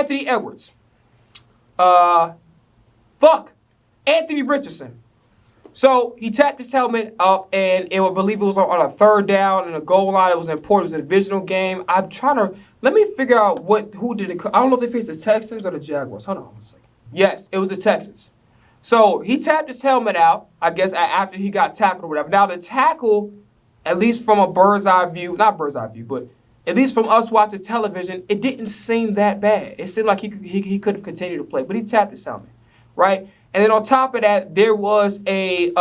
Anthony Edwards. Anthony Richardson. So he tapped his helmet up, and I believe it was on a third down and a goal line. It was important. It was a divisional game. I'm trying to let me figure out who did it. I don't know if they faced the Texans or the Jaguars. Hold on one second. Yes, it was the Texans. So he tapped his helmet out, I guess, after he got tackled or whatever. Now the tackle, at least from a bird's eye view, not bird's eye view, but at least from us watching television, it didn't seem that bad. It seemed like he could have continued to play, but he tapped his helmet, right? And then on top of that, there was a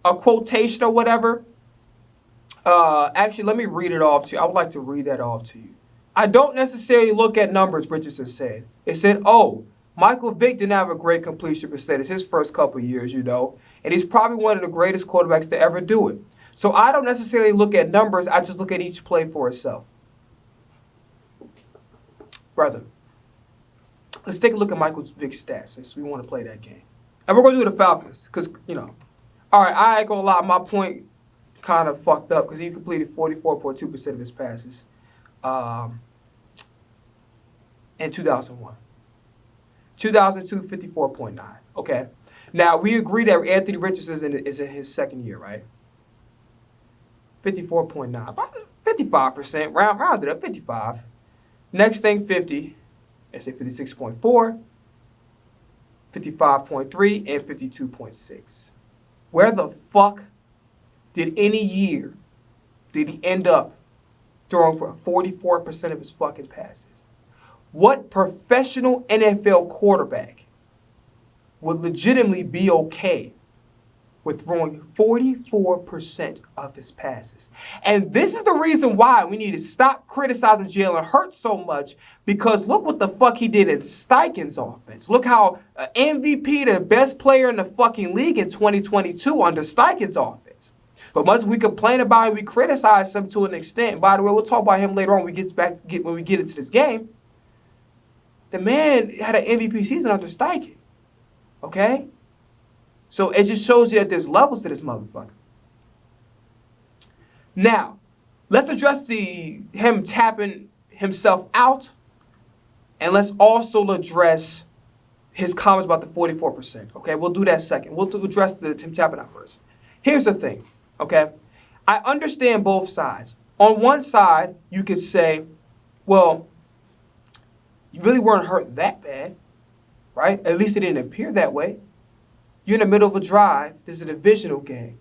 quotation or whatever. Actually, let me read it off to you. I would like to read that off to you. I don't necessarily look at numbers, Richardson said. It said, Michael Vick didn't have a great completion percentage his first couple years, and he's probably one of the greatest quarterbacks to ever do it. So I don't necessarily look at numbers. I just look at each play for itself. Brother, let's take a look at Michael Vick's stats since we want to play that game. And we're going to do the Falcons because, all right, I ain't going to lie. My point kind of fucked up because he completed 44.2% of his passes in 2001. 2002, 54.9. Okay. Now, we agree that Anthony Richardson is in his second year, right? 54.9. About 55%. Rounded up, 55. Next thing, 50. Let's say 56.4. 55.3 and 52.6. Where the fuck did any year did he end up throwing for 44% of his fucking passes? What professional NFL quarterback would legitimately be okay with throwing 44% of his passes? And this is the reason why we need to stop criticizing Jalen Hurts so much, because look what the fuck he did in Steichen's offense. Look how MVP, the best player in the fucking league in 2022 under Steichen's offense. But much as we complain about him, we criticize him to an extent. By the way, we'll talk about him later on when we get into this game. The man had an MVP season under Steichen. Okay? So it just shows you that there's levels to this motherfucker. Now, let's address him tapping himself out, and let's also address his comments about the 44%. Okay, we'll do that second. We'll address him tapping out first. Here's the thing. Okay, I understand both sides. On one side, you could say, well, you really weren't hurt that bad, right? At least it didn't appear that way. You're in the middle of a drive. This is a divisional game.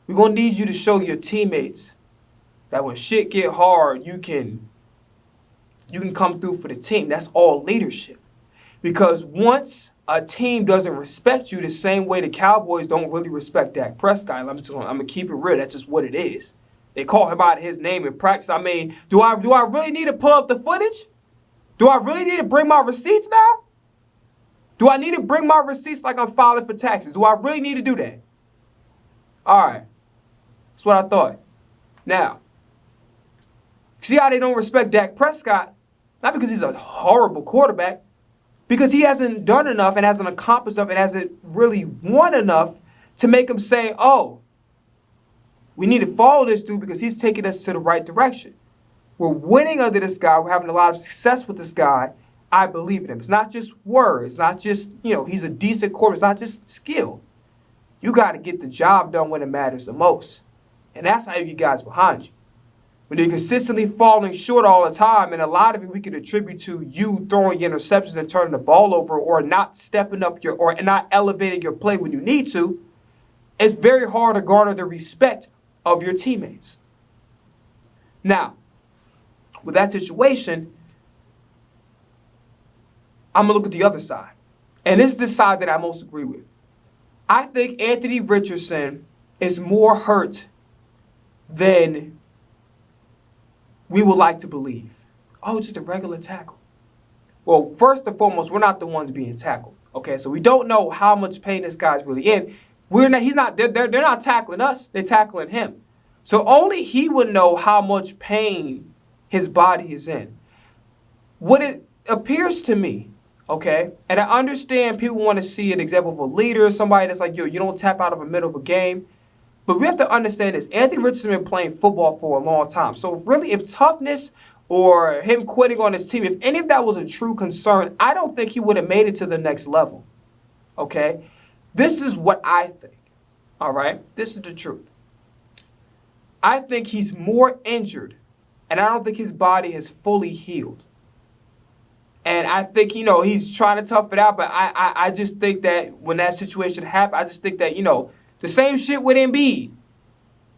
We're going to need you to show your teammates that when shit get hard, you can come through for the team. That's all leadership. Because once a team doesn't respect you the same way the Cowboys don't really respect Dak Prescott, I'm going to keep it real. That's just what it is. They call him out his name in practice. I mean, do I really need to pull up the footage? Do I really need to bring my receipts now? Do I need to bring my receipts like I'm filing for taxes? Do I really need to do that? All right. That's what I thought. Now, see how they don't respect Dak Prescott? Not because he's a horrible quarterback, because he hasn't done enough and hasn't accomplished enough and hasn't really won enough to make him say, oh, we need to follow this dude because he's taking us to the right direction. We're winning under this guy. We're having a lot of success with this guy. I believe in him. It's not just words. It's not just, he's a decent quarterback. It's not just skill. You got to get the job done when it matters the most. And that's how you get guys behind you. When you're consistently falling short all the time, and a lot of it we can attribute to you throwing interceptions and turning the ball over, or not stepping up or not elevating your play when you need to, it's very hard to garner the respect of your teammates. Now, with that situation, I'm going to look at the other side. And this is the side that I most agree with. I think Anthony Richardson is more hurt than we would like to believe. Oh, just a regular tackle. Well, first and foremost, we're not the ones being tackled. Okay, so we don't know how much pain this guy's really in. They're not tackling us, they're tackling him. So only he would know how much pain his body is in. What it appears to me, okay, and I understand people want to see an example of a leader, somebody that's like, yo, you don't tap out of the middle of a game. But we have to understand this. Anthony Richardson has been playing football for a long time. So really, if toughness or him quitting on his team, if any of that was a true concern, I don't think he would have made it to the next level. Okay? This is what I think. All right? This is the truth. I think he's more injured, and I don't think his body has fully healed. And I think, he's trying to tough it out, but I just think that when that situation happened, I just think that, the same shit with Embiid.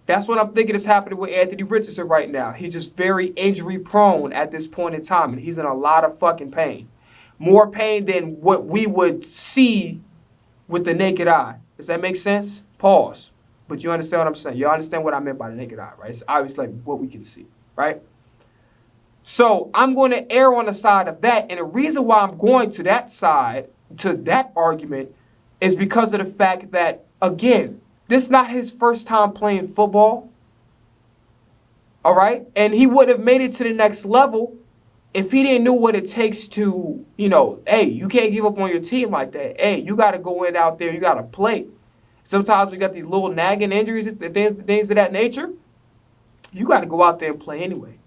That's what I'm thinking is happening with Anthony Richardson right now. He's just very injury prone at this point in time, and he's in a lot of fucking pain. More pain than what we would see with the naked eye. Does that make sense? Pause. But you understand what I'm saying? You understand what I meant by the naked eye, right? It's obviously like what we can see, right? So I'm going to err on the side of that. And the reason why I'm going to that side, to that argument, is because of the fact that, again, this is not his first time playing football. All right? And he would have made it to the next level if he didn't know what it takes to, hey, you can't give up on your team like that. Hey, you got to go in out there. You got to play. Sometimes we got these little nagging injuries, things of that nature. You got to go out there and play anyway.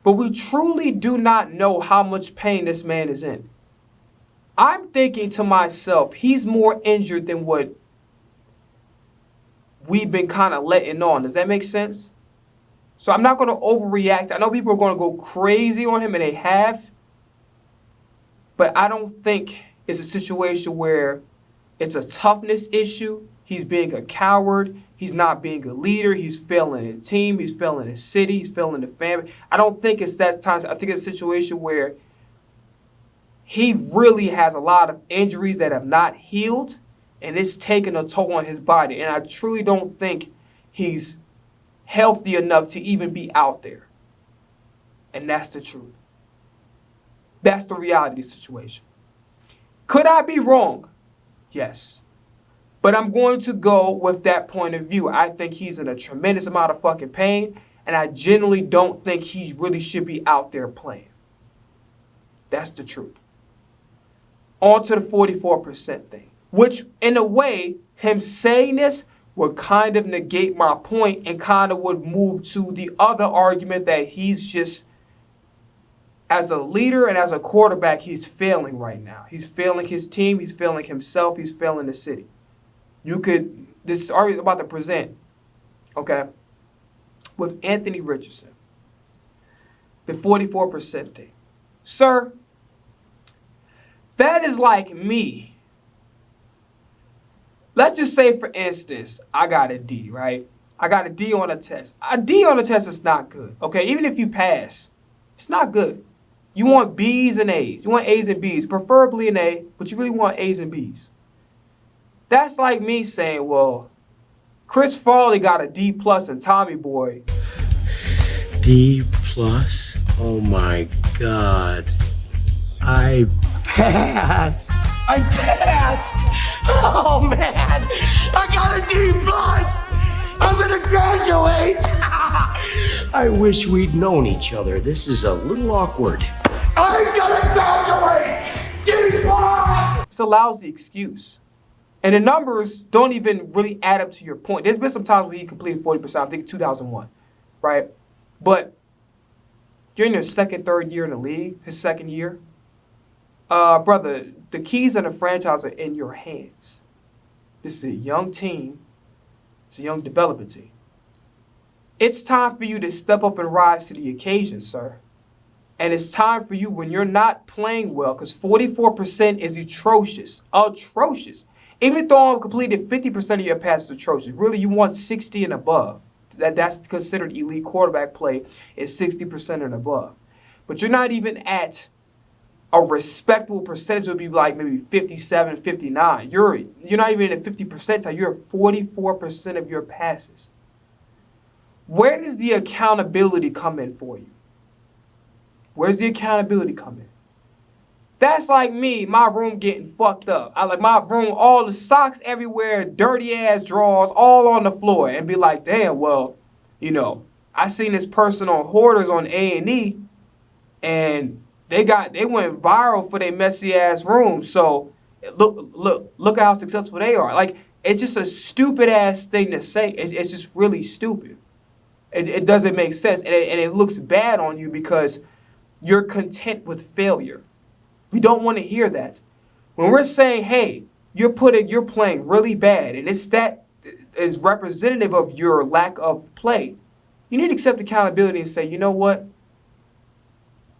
But we truly do not know how much pain this man is in. I'm thinking to myself, he's more injured than what we've been kind of letting on. Does that make sense? So I'm not going to overreact. I know people are going to go crazy on him, and they have. But I don't think it's a situation where it's a toughness issue. He's being a coward. He's not being a leader. He's failing his team. He's failing his city. He's failing the family. I don't think it's that time. I think it's a situation where he really has a lot of injuries that have not healed, and it's taking a toll on his body. And I truly don't think he's healthy enough to even be out there. And that's the truth. That's the reality of the situation. Could I be wrong? Yes. But I'm going to go with that point of view. I think he's in a tremendous amount of fucking pain, and I genuinely don't think he really should be out there playing. That's the truth. On to the 44% thing, which in a way, him saying this would kind of negate my point and kind of would move to the other argument that he's just, as a leader and as a quarterback, he's failing right now. He's failing his team. He's failing himself. He's failing the city. This argument about to present, okay, with Anthony Richardson, the 44% thing. Sir, that is like me. Let's just say, for instance, I got a D, right? I got a D on a test. A D on a test is not good, okay? Even if you pass, it's not good. You want B's and A's. You want A's and B's, preferably an A, but you really want A's and B's. That's like me saying, well, Chris Farley got a D plus and Tommy Boy. D plus? Oh my God. I passed. I passed. Oh man. I got a D plus. I'm gonna graduate. I wish we'd known each other. This is a little awkward. I'm gonna graduate. D plus. It's a lousy excuse. And the numbers don't even really add up to your point. There's been some times where he completed 40%, I think 2001, right? But you're in your second, third year in the league, his second year. Brother, the keys in the franchise are in your hands. This is a young team. It's a young development team. It's time for you to step up and rise to the occasion, sir. And it's time for you when you're not playing well, because 44% is atrocious. Atrocious. Even though I'm completed 50% of your passes atrocious, really you want 60 and above. That's considered elite quarterback play is 60% and above. But you're not even at a respectable percentage. Would be like maybe 57, 59. You're not even in the 50 percentile. You're at 44% of your passes. Where does the accountability come in for you? Where's the accountability come in? That's like me, my room getting fucked up. I like my room, all the socks everywhere, dirty ass drawers, all on the floor, and be like, damn, well, I seen this person on Hoarders on A&E, and they went viral for their messy ass room. So look how successful they are. Like, it's just a stupid ass thing to say. It's just really stupid. It doesn't make sense, and it looks bad on you because you're content with failure. We don't want to hear that. When we're saying, hey, you're playing really bad, and that is representative of your lack of play, you need to accept accountability and say, you know what?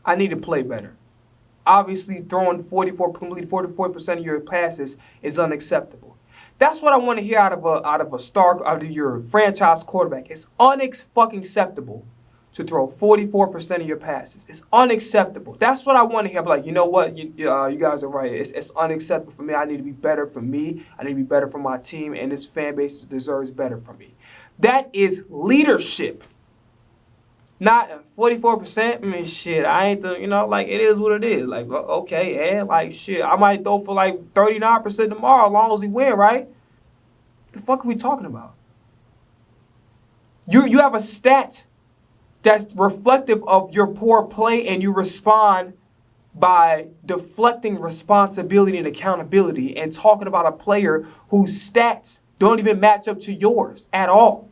I need to play better. Obviously, throwing 44% of your passes is unacceptable. That's what I want to hear out of your franchise quarterback. It's unacceptable to throw 44% of your passes. It's unacceptable. That's what I want to hear. I'm like, you know what? You guys are right. It's unacceptable for me. I need to be better for me. I need to be better for my team, and this fan base deserves better from me. That is leadership. Not 44%. I mean, shit, I ain't like, it is what it is. Like, okay, yeah, like, shit, I might throw for like 39% tomorrow as long as he win, right? The fuck are we talking about? You have a stat that's reflective of your poor play, and you respond by deflecting responsibility and accountability and talking about a player whose stats don't even match up to yours at all.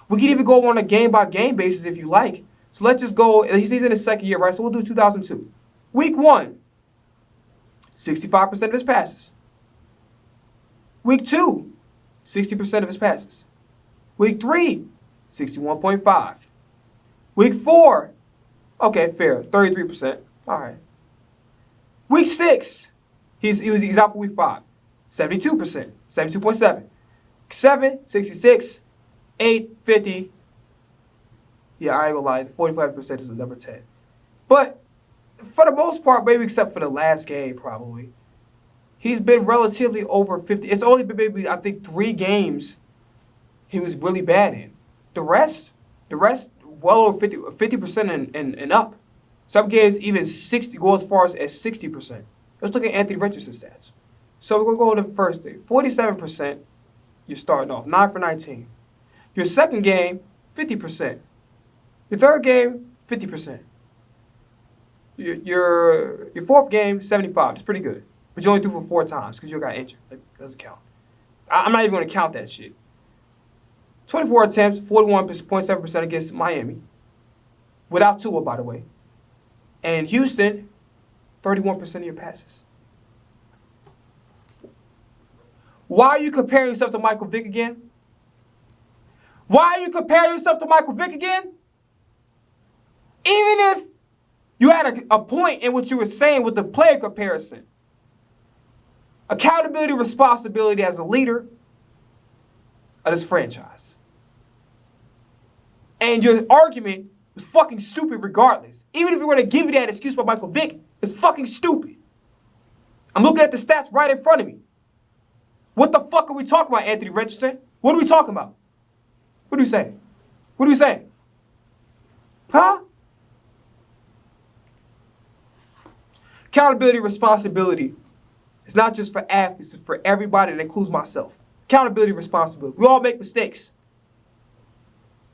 We can even go on a game-by-game basis if you like. So let's just go. He's in his second year, right? So we'll do 2002. Week 1, 65% of his passes. Week 2, 60% of his passes. Week 3, 61.5. Week 4, okay, fair, 33%. All right. Week 6, he's out for week 5, 72%, 72.7. 7, 66. 8, 50. Yeah, I ain't gonna lie. 45% is the number 10. But for the most part, maybe except for the last game, probably, he's been relatively over 50. It's only been maybe, I think, 3 games he was really bad in. The rest, well over 50% and up. Some games even 60, go as far as 60%. Let's look at Anthony Richardson's stats. So we're gonna go to the first thing. 47%. You're starting off 9 for 19. Your second game, 50%. Your third game, 50%. Your fourth game, 75. That's pretty good. But you only threw for 4 times because you got injured. That doesn't count. I'm not even going to count that shit. 24 attempts, 41.7% against Miami. Without Tua, by the way. And Houston, 31% of your passes. Why are you comparing yourself to Michael Vick again? Why are you comparing yourself to Michael Vick again? Even if you had a point in what you were saying with the player comparison. Accountability, responsibility as a leader of this franchise. And your argument was fucking stupid regardless. Even if you're going to give you that excuse by Michael Vick, it's fucking stupid. I'm looking at the stats right in front of me. What the fuck are we talking about, Anthony Richardson? What are we talking about? What are we saying? What are we saying? Huh? Accountability, responsibility. It's not just for athletes, it's for everybody, that includes myself. Accountability, responsibility. We all make mistakes.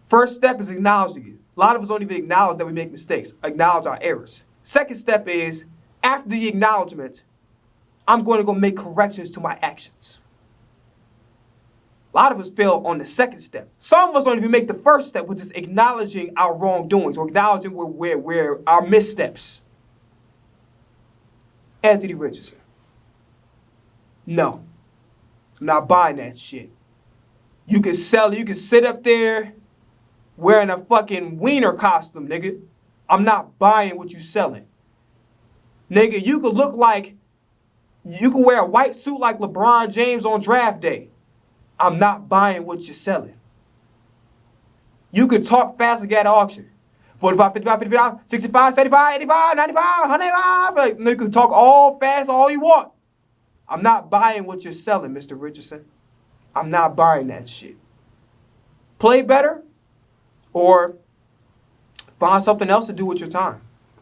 First step is acknowledging it. A lot of us don't even acknowledge that we make mistakes. Acknowledge our errors. Second step is, after the acknowledgement, I'm going to go make corrections to my actions. A lot of us fail on the second step. Some of us don't even make the first step, which is acknowledging our wrongdoings or acknowledging where our missteps. Anthony Richardson. No. I'm not buying that shit. You can sell it. You can sit up there wearing a fucking wiener costume, nigga. I'm not buying what you selling. Nigga, you could look like, you could wear a white suit like LeBron James on draft day. I'm not buying what you're selling. You could talk fast like at auction. 45, 55, 55, 65, 75, 85, 95, 105. Like, you could talk all fast all you want. I'm not buying what you're selling, Mr. Richardson. I'm not buying that shit. Play better or find something else to do with your time.